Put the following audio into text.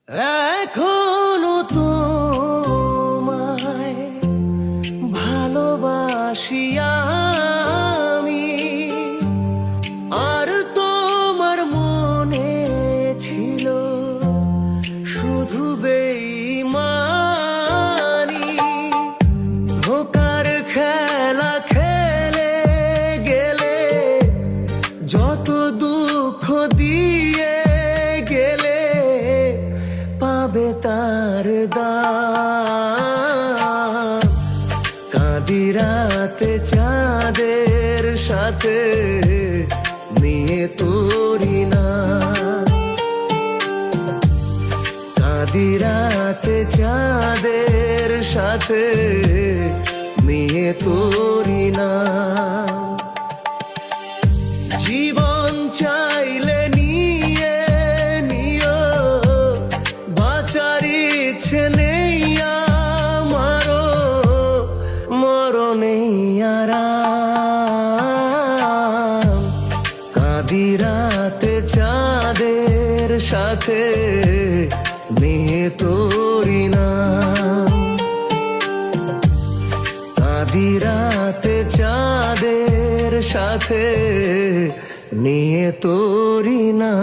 এখনো তোমায় ভালোবাসি আমি, আর তোমার মনে ছিল শুধু বেঈমানি। ধোকার খেলা খেলে গেলে, যত দুঃখ দিয়ে গেলে পাবে তার দাম। কাঁদি রাতে চাঁদের সাথে নিয়ে তোরি না, কাঁদি রাতে চাঁদের সাথে নিয়ে তোরি না। জীবন চাইলে নিয়ে নিও, বাঁচার ইচ্ছে নেই আমারও, মরণেই আরাম। কাঁদি রাতে চাঁদের সাথে নিয়ে তোরি না, কাঁদি রাতে চাঁদের সাথে নিয়ে তোরি না।